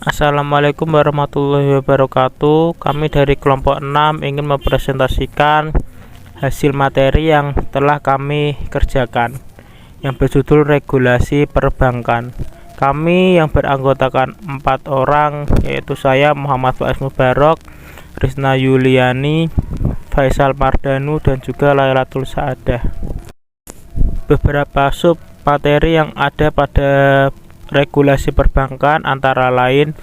Assalamualaikum warahmatullahi wabarakatuh. Kami dari kelompok 6 ingin mempresentasikan hasil materi yang telah kami kerjakan yang berjudul regulasi perbankan. Kami yang beranggotakan 4 orang, yaitu saya Muhammad Faiz Mubarok, Rizna Yuliani, Faisal Mardanu, dan juga Lailatul Saadah. Beberapa sub materi yang ada pada regulasi perbankan antara lain: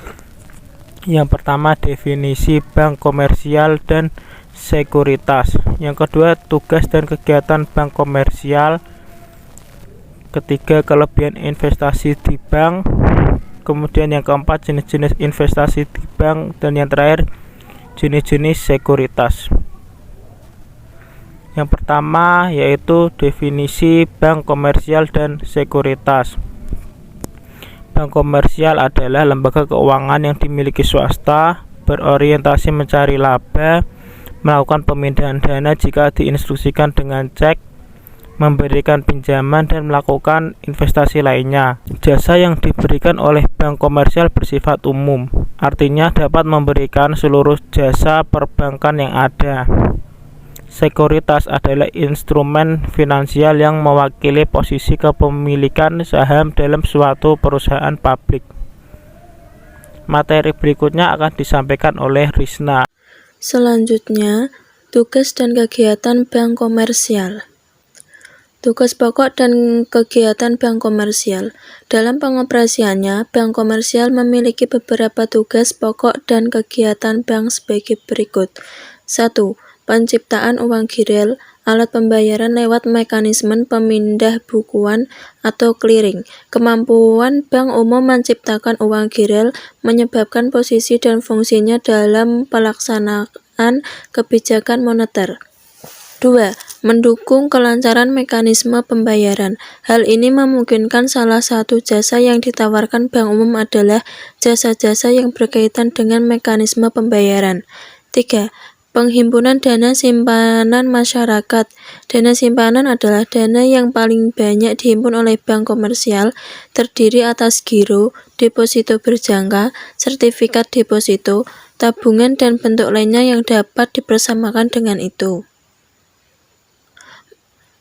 yang pertama, definisi bank komersial dan sekuritas; yang kedua, tugas dan kegiatan bank komersial; ketiga, kelebihan investasi di bank; kemudian yang keempat, jenis-jenis investasi di bank; dan yang terakhir, jenis-jenis sekuritas. Yang pertama yaitu definisi bank komersial dan sekuritas. Bank komersial adalah lembaga keuangan yang dimiliki swasta, berorientasi mencari laba, melakukan pemindahan dana jika diinstruksikan dengan cek, memberikan pinjaman, dan melakukan investasi lainnya. Jasa yang diberikan oleh bank komersial bersifat umum, artinya dapat memberikan seluruh jasa perbankan yang ada. Sekuritas adalah instrumen finansial yang mewakili posisi kepemilikan saham dalam suatu perusahaan publik. Materi berikutnya akan disampaikan oleh Rizna. Selanjutnya, tugas dan kegiatan bank komersial. Tugas pokok dan kegiatan bank komersial. Dalam pengoperasiannya, bank komersial memiliki beberapa tugas pokok dan kegiatan bank sebagai berikut. 1. Penciptaan uang girel, alat pembayaran lewat mekanisme pemindah bukuan atau clearing. Kemampuan bank umum menciptakan uang girel menyebabkan posisi dan fungsinya dalam pelaksanaan kebijakan moneter. 2. Mendukung kelancaran mekanisme pembayaran. Hal ini memungkinkan salah satu jasa yang ditawarkan bank umum adalah jasa-jasa yang berkaitan dengan mekanisme pembayaran. 3. Penghimpunan dana simpanan masyarakat. Dana simpanan adalah dana yang paling banyak dihimpun oleh bank komersial, terdiri atas giro, deposito berjangka, sertifikat deposito, tabungan, dan bentuk lainnya yang dapat dipersamakan dengan itu.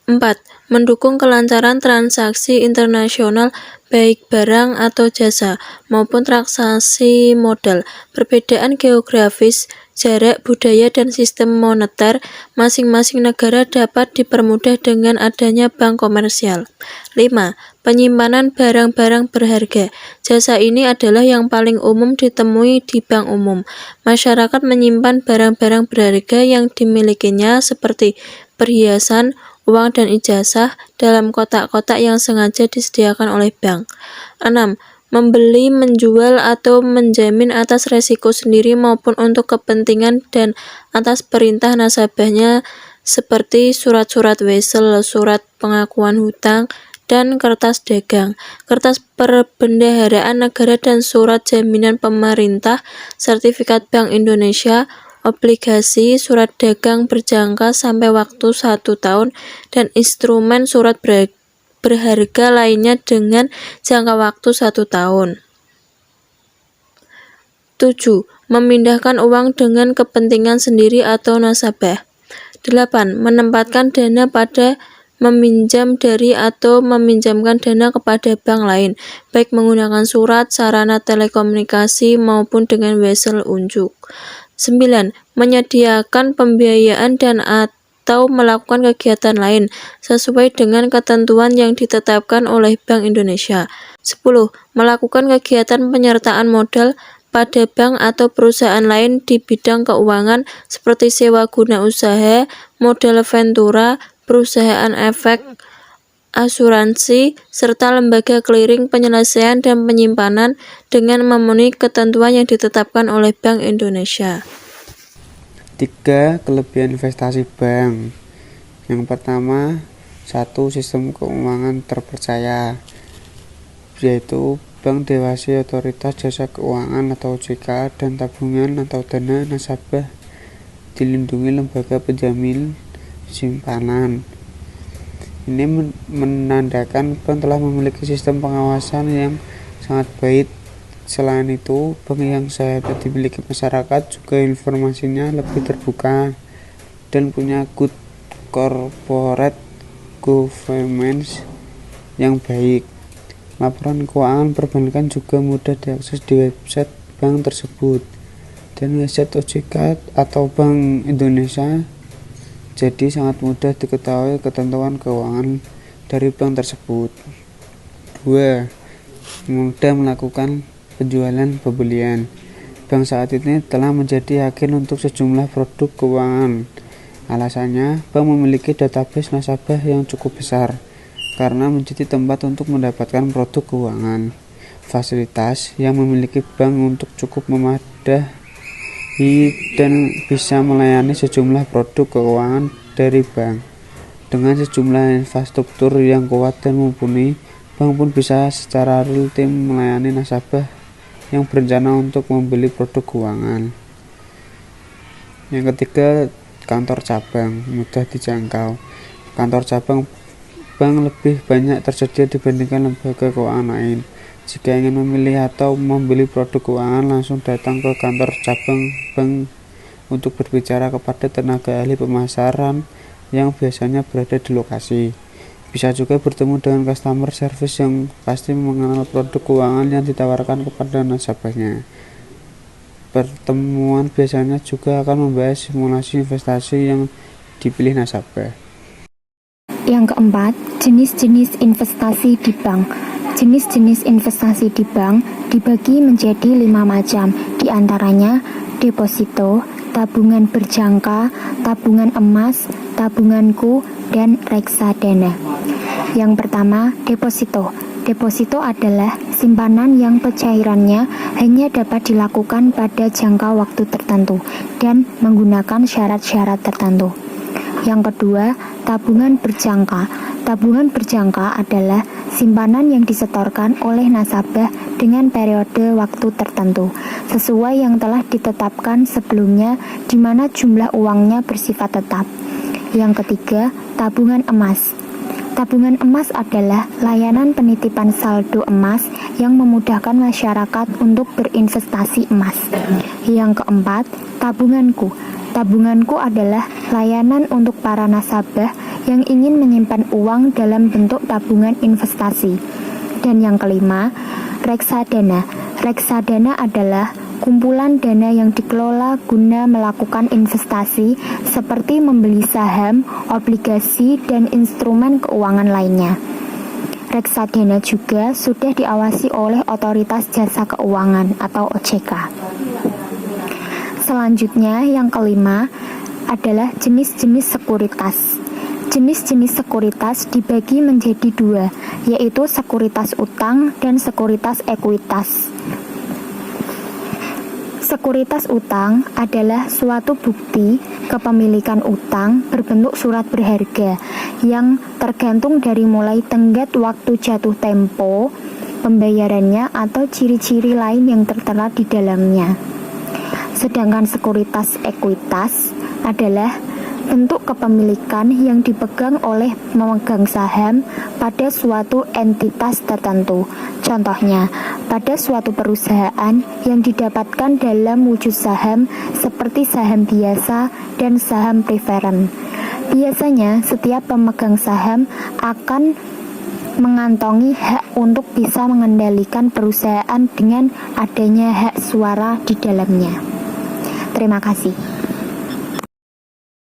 4. Mendukung kelancaran transaksi internasional baik barang atau jasa maupun transaksi modal. Perbedaan geografis, jarak, budaya, dan sistem moneter masing-masing negara dapat dipermudah dengan adanya bank komersial. 5. Penyimpanan barang-barang berharga. Jasa ini adalah yang paling umum ditemui di bank umum. Masyarakat menyimpan barang-barang berharga yang dimilikinya seperti perhiasan, uang, dan ijazah dalam kotak-kotak yang sengaja disediakan oleh bank. 6. Membeli, menjual, atau menjamin atas resiko sendiri maupun untuk kepentingan dan atas perintah nasabahnya seperti surat-surat wesel, surat pengakuan hutang, dan kertas dagang, kertas perbendaharaan negara, dan surat jaminan pemerintah, sertifikat Bank Indonesia, obligasi, surat dagang berjangka sampai waktu 1 tahun, dan instrumen surat berharga lainnya dengan jangka waktu 1 tahun. 7. Memindahkan uang dengan kepentingan sendiri atau nasabah. 8. Menempatkan dana pada meminjam dari atau meminjamkan dana kepada bank lain, baik menggunakan surat, sarana telekomunikasi, maupun dengan wesel unjuk. 9. Menyediakan pembiayaan dan atau melakukan kegiatan lain sesuai dengan ketentuan yang ditetapkan oleh Bank Indonesia. 10. Melakukan kegiatan penyertaan modal pada bank atau perusahaan lain di bidang keuangan seperti sewa guna usaha, modal ventura, perusahaan efek, asuransi, serta lembaga clearing, penyelesaian, dan penyimpanan dengan memenuhi ketentuan yang ditetapkan oleh Bank Indonesia. 3. Kelebihan investasi bank. Yang pertama, 1. Sistem keuangan terpercaya, yaitu bank diawasi otoritas jasa keuangan atau OJK, dan tabungan atau dana nasabah dilindungi lembaga penjamin simpanan. Ini menandakan bank telah memiliki sistem pengawasan yang sangat baik Selain itu, bank yang seharusnya dimiliki masyarakat juga informasinya lebih terbuka dan punya good corporate governance yang baik. Laporan keuangan perbankan juga mudah diakses di website bank tersebut dan website OJK atau Bank Indonesia, jadi sangat mudah diketahui ketentuan keuangan dari bank tersebut. 2. Mudah melakukan penjualan pembelian. Bank saat ini telah menjadi agen untuk sejumlah produk keuangan. Alasannya, bank memiliki database nasabah yang cukup besar karena menjadi tempat untuk mendapatkan produk keuangan. Fasilitas yang memiliki bank untuk cukup memadai dan bisa melayani sejumlah produk keuangan dari bank. Dengan sejumlah infrastruktur yang kuat dan mumpuni, bank pun bisa secara real time melayani nasabah yang berencana untuk membeli produk keuangan. Yang ketiga, kantor cabang mudah dijangkau. Kantor cabang bank lebih banyak tersedia dibandingkan lembaga keuangan lain. Jika ingin memilih atau membeli produk keuangan, langsung datang ke kantor cabang bank untuk berbicara kepada tenaga ahli pemasaran yang biasanya berada di lokasi. Bisa juga bertemu dengan customer service yang pasti mengenal produk keuangan yang ditawarkan kepada nasabahnya. Pertemuan biasanya juga akan membahas simulasi investasi yang dipilih nasabah. Yang keempat, jenis-jenis investasi di bank. Jenis-jenis investasi di bank dibagi menjadi 5 macam, diantaranya deposito, tabungan berjangka, tabungan emas, tabunganku, dan reksadana. Yang pertama, deposito. Deposito adalah simpanan yang pencairannya hanya dapat dilakukan pada jangka waktu tertentu dan menggunakan syarat-syarat tertentu. Yang kedua, tabungan berjangka. Tabungan berjangka adalah simpanan yang disetorkan oleh nasabah dengan periode waktu tertentu, sesuai yang telah ditetapkan sebelumnya di mana jumlah uangnya bersifat tetap. Yang ketiga, tabungan emas. Tabungan emas adalah layanan penitipan saldo emas yang memudahkan masyarakat untuk berinvestasi emas. Yang keempat, tabunganku. Tabunganku adalah layanan untuk para nasabah yang ingin menyimpan uang dalam bentuk tabungan investasi. Dan yang kelima, reksadana. Reksadana adalah kumpulan dana yang dikelola guna melakukan investasi seperti membeli saham, obligasi, dan instrumen keuangan lainnya. Reksadana juga sudah diawasi oleh Otoritas Jasa Keuangan atau OJK. Selanjutnya, yang kelima adalah jenis-jenis sekuritas. Jenis-jenis sekuritas dibagi menjadi 2, yaitu sekuritas utang dan sekuritas ekuitas. Sekuritas utang adalah suatu bukti kepemilikan utang berbentuk surat berharga yang tergantung dari mulai tenggat waktu jatuh tempo pembayarannya atau ciri-ciri lain yang tertera di dalamnya. Sedangkan sekuritas ekuitas adalah bentuk kepemilikan yang dipegang oleh pemegang saham pada suatu entitas tertentu. Contohnya, pada suatu perusahaan yang didapatkan dalam wujud saham seperti saham biasa dan saham preferen. Biasanya, setiap pemegang saham akan mengantongi hak untuk bisa mengendalikan perusahaan dengan adanya hak suara di dalamnya. Terima kasih.